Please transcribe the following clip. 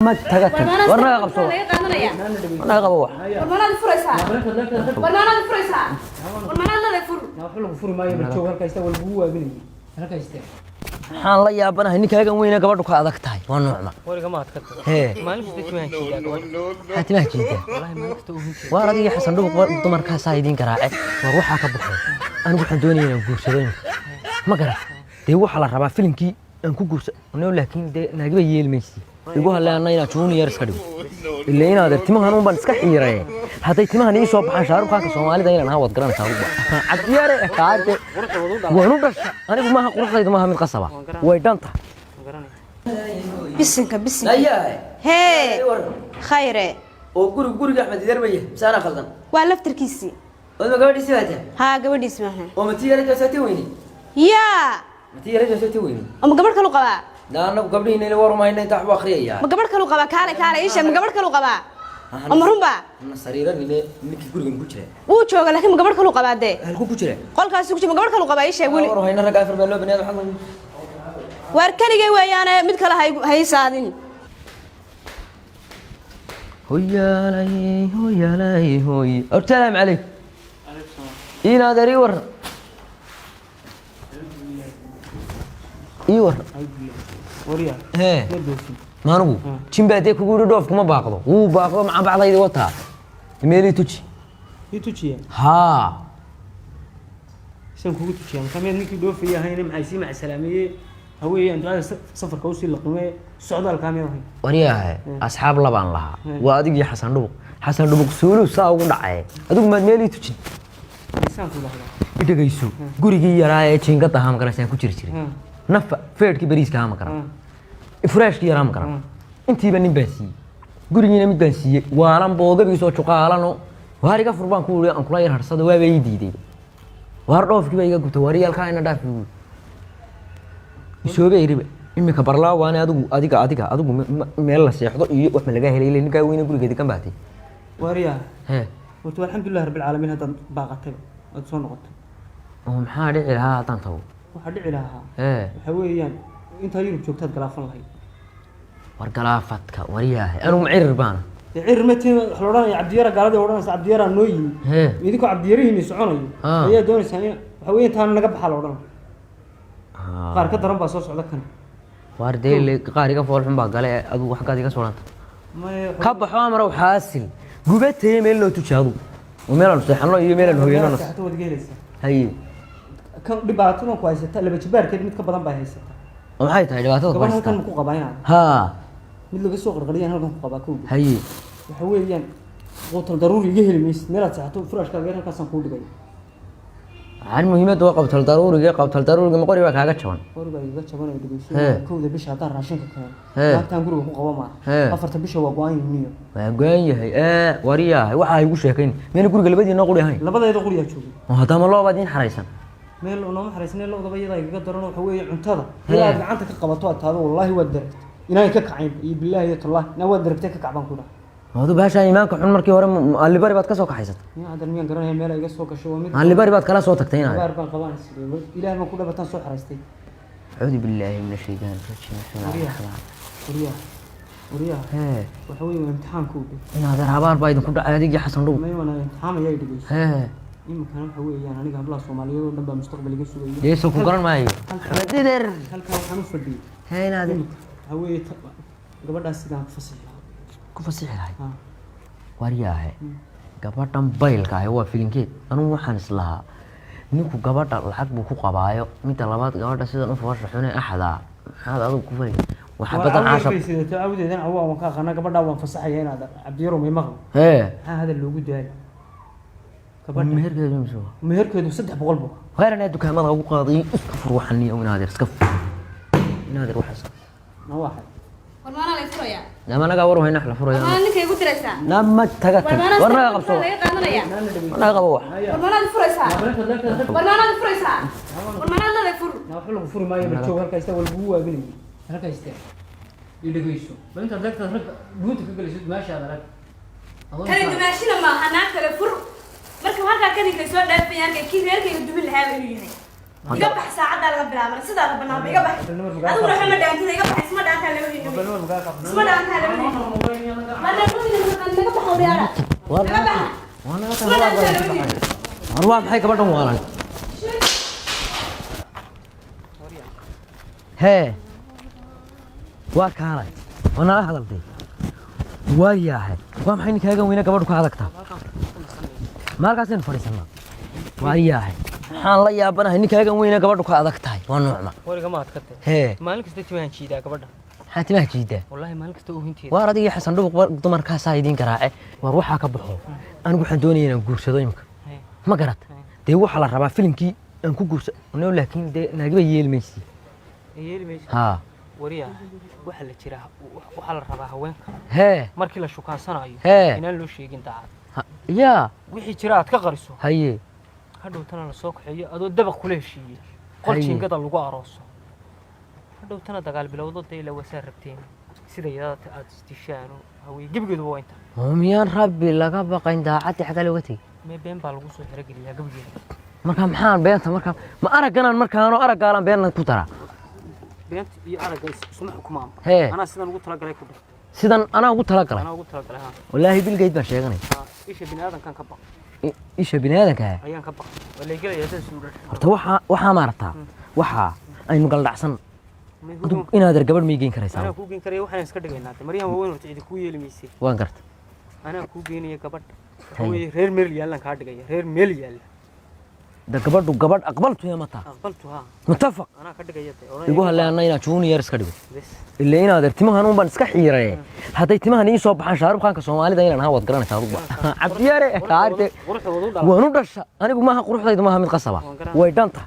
ما تقتل ورنا قبصوا ورنا قبوا ورنا الفريسة ورنا الفريسة ورنا لا يفر حلو فر ما يبرتو halka ista wal buu waabinay halka ista waxaan la yaabanahay ninkaagan weyna gabadhu ka adag tahay waa noocma wariga ma adka maalin isticmaal hatimaa jiida wallahi ma kasta u hinta waa radiga xasan dhuuq dumarka saayidin garaace war waxa ka baxay anigu waxaan doonayaa inaan guursado ma garan de waxa la rabaa filimkii aan ku guursado laakiin de naagiba yeelmaysi igu haleena ina junior iska dhigo ilaa ina adeertimahan uun baan iska xiiray haday timahan ii soo baxaan shaaruqaanka Soomaalida inaan hawad garan shaaruqa cabdiyaare kaade waanu dhasha anigu ma quruxdayda ma mid qasaba way dhanta bisinka layahay hee khayre oo guriga Axmed Darbaye saana qaldan waa laftarkiisi oo gabadhiisi waata ha gabadhiisi maahan oo matiyare ka saatay weyni yaa matiyare ka saatay weyni ama gabadh kale qabaa anagu gabdhiina la warmayna inta waxba akhriyaya ma gabadh kale qabaa kaale isha ma gabadh kale qabaa ama runba ana sariira ninki guriga ku jira uu jooga laakiin ma gabadh kale qabaa de halku ku jira qolkaas ku jira ma gabadh kale qabaa isha wali warmayna rag afar baa loo banaad waxaan war kaligay weeyaan mid kale haysaadin hoyalay assalaamu alaykum ina dari war iwar wariya hee maanugu jimbaade kugu dhoof kuma baaqdo uu baaqdo ma bacdayda wata meeli tuji tujiya ha san kugu tujiya kamid ninkii dhoofiya hayna maxay ma salaamiyay haween inta safarka u sii laqmay socdaal kaamil ahay wariyahay asxaab labaan laha waa adigii xasan dhuuq suulu saa ugu dhacay adigu ma meeli tuji san ku lahaa idagayso gurigii yaraa ee jiingada ham garasaan ku jiray nafa feedki bariiska ham garan ifraashki yaraa ma garan intiiba nin baasi gurigiina mid baasi waalan boodadii soo juqaalano waariga furbaan ku aan kula yar harsada waa bay diiday waar dhoofkii iga gubtay waariyalka ina dhaafay isoobe iriba imika barlaa waan adiga meel la seexdo iyo wax ma laga helay ninka weyna gurigeeda kan baatay wariya wato alxamdulillah rabbil alamin hadan baaqatay ad soo noqotay oo maxaa dhici lahaa hadan taw waxa dhici lahaa waxa weeyaan inta yurub joogtaad galaafan lahayd war galaafadka wariyahay anu macirir baan cirmatin wax loo dhanay cabdiyara gaalada oo dhanaysa cabdiyara noo yimi idinku cabdiyarihiin soconayo ayaa doonaysaa waxa weeyaan taan naga baxal oo dhan qaar ka daran baa soo socda kan war deele qaariga foolxun baa galay adu wax ka diga soolanta ka baxo amar xaasil gubatay meel loo tujaado oo meel aan seexano iyo meel aan hooyano hay kan dhibaatadu ku haysata laba jibaarkeed mid ka badan baa haysata oo maxay tahay dhibaatada gabar halkan ku qabaynaa ha mid laga soo qarqariyaan halkan ku qabaa koob hay waxa weeyaan qotal daruuri iga helmays meel aad saxato furaashka halkaas aan ku dhigay aan muhiimad waa qabtal daruuriga ma qori waa kaaga jaban qori baa iga jaban oo dhigayso kowda bisha hadaan raashinka keenay halkan guriga ku qabo ma afarta bisha waa go'an yihiin waa go'an yahay wariyahay waxa ay ugu sheekayn meel guriga labadiina qori ahayn labadeeda qori ayaa joogay oo hadama loo baadin xaraysan meel oo nooma xaraysan loo dabayada iga daran waxa weeye cuntada ilaa gacanta ka qabato aad taado wallahi waa dar inay ka kacayn iyo billahi tallah na waa darabtay ka kacban ku dhax hadu baasha iimaanka xun markii hore alibari baad ka soo kaxaysatay adan miyan garanay meel iga soo gasho waa mid alibari baad kala soo tagtay inaad baar baan qabaan sidoo ilaahay ma ku dhabataan soo xaraystay a'uudu billahi minash shaytaanir rajiim wariya waxa weeye imtixaanku inaad rabaar baa idin ku dhacay adig iyo xasan dhuuq ma wana imtixaan ayay dhigayso imkaan waxa weeyaan aniga hablaha Soomaaliyeed oo dhan baa mustaqbaliga sugayay yeeso ku garan maayo dider halka waxaan u fadhiyay inaad waxa weeye gabadhaas sidaan ku fasixay wariyahay gabadhan baylka ah waa filinkeed anu waxaan islahaa ninku gabadha lacag buu ku qabaayo midda labaad gabadha sidan u foosho xunay axada maxaad adigu ku falay waxa badan caashab sidoo awdeedan awaan ka qana gabadha waan fasaxay inaad cabdiyaro may maqlo hada loogu daay gabadha meherkeedu 300 buu heerana dukaamada ugu qaaday iska furwaxani oo inaadir iska inaadir waxas waxa warmaana la furaya nama naga war wayna xal furaya warmaana ninkay ugu diraysaa nama taga warna qabso warna qabo warmaana la furaysaa warmaana la furaysaa warmaana la fur waxa lagu furi maayo barjoog halka ista wal buu waabinay halka ista idagayso inta dadka rag dhuunta ka galisid maasha Allah kale dumaashina ma xanaan kale fur marka halka kaniga soo dhaafayaan kii reerkayga dumin lahaa inuu yahay iga bax saacada laga bilaabay sidaa banaan iga bax adigu waxa ma dhaantay iga bax isma dhaantaa laba nin isma dhaantaa laba nin ma dhaantaa laga baxo diyaara waa maxay gabadhan waalan hee waa kaalay waa nala hadaltay waa yahay waa maxay ninkaagan weyne gabadhu ka adagtaa maalkaasaynu fadhiisanaa waa yahay waxaan la yaabanahay ninkaagan weyne gabadhu ka adag tahay waa nuucma wariga ma adkatay hee maalin kasta timaan jiidaa gabadha maxaa timaha jiidaa wallahi maalin kasta uu hinteeda waar adiga xasan dhuuq dumarkaasaa idiin garaace waar waxaa ka baxo anigu waxaan doonaya inaan guursado imika ma garat dee waxaa la rabaa filimkii aan ku guursa no laakiin dee naagiba yeelmaysi haa wariya waxa la jira waxa la rabaa haweenka hee markii la shukaansanayo hee inaan loo sheegin daacad yaa wixii jira aad ka qariso haye hadhow tana la soo kaxeeyo adoo dabaq kula heshiiyey qol jiingada lagu arooso hadhow tana dagaal bilowdo dee la wasaa rabteen sida yadada aad istishaano hawee gebigeedu waa inta miyaan rabbi laga baqayn daacadii xagga looga tegey mee been baa lagu soo xirogeliyaa gebigeeda marka maxaan beenta markaa ma aragganaan markaanoo araggaalan beenna ku daraa beenta iyo aragga isma xukumaan hee anaa sidan ugu talagalay ku dhig sidan anaa ugu talagalay anaa ugu talagalay haa wallaahi bilgeyd baan sheeganay isha bini'aadankan ka baq isha bini'aadanka ayaan ka baq waa la igalayaa dad suudhan horta waxaa maaragtaa waxaa aynu galdhacsan inaad gabadh ma igeyn karaysaa anaa kuu geen karaya waxaan iska dhigaynaa maryahan waaweyn horta cidi kuu yeeli maysay waan garta anaa kuu geenaya gabadh hawee reer meel yaallan kaa dhigaya reer meel yaalla da gabadhu gabadh aqbaltu ya mata aqbaltu haa mutafaq anaa ka dhigaya igu haleena inaa junior iska dhigo ilaa inaad timahan un baan iska xiiray hadday timahan ii soo baxaan shaarub khaanka Soomaalida inaan haa wad garanaysaa adugu cabdiyaare qaarte waan u dhasha anigu maaha quruxdaydu maaha mid qasaba way dhanta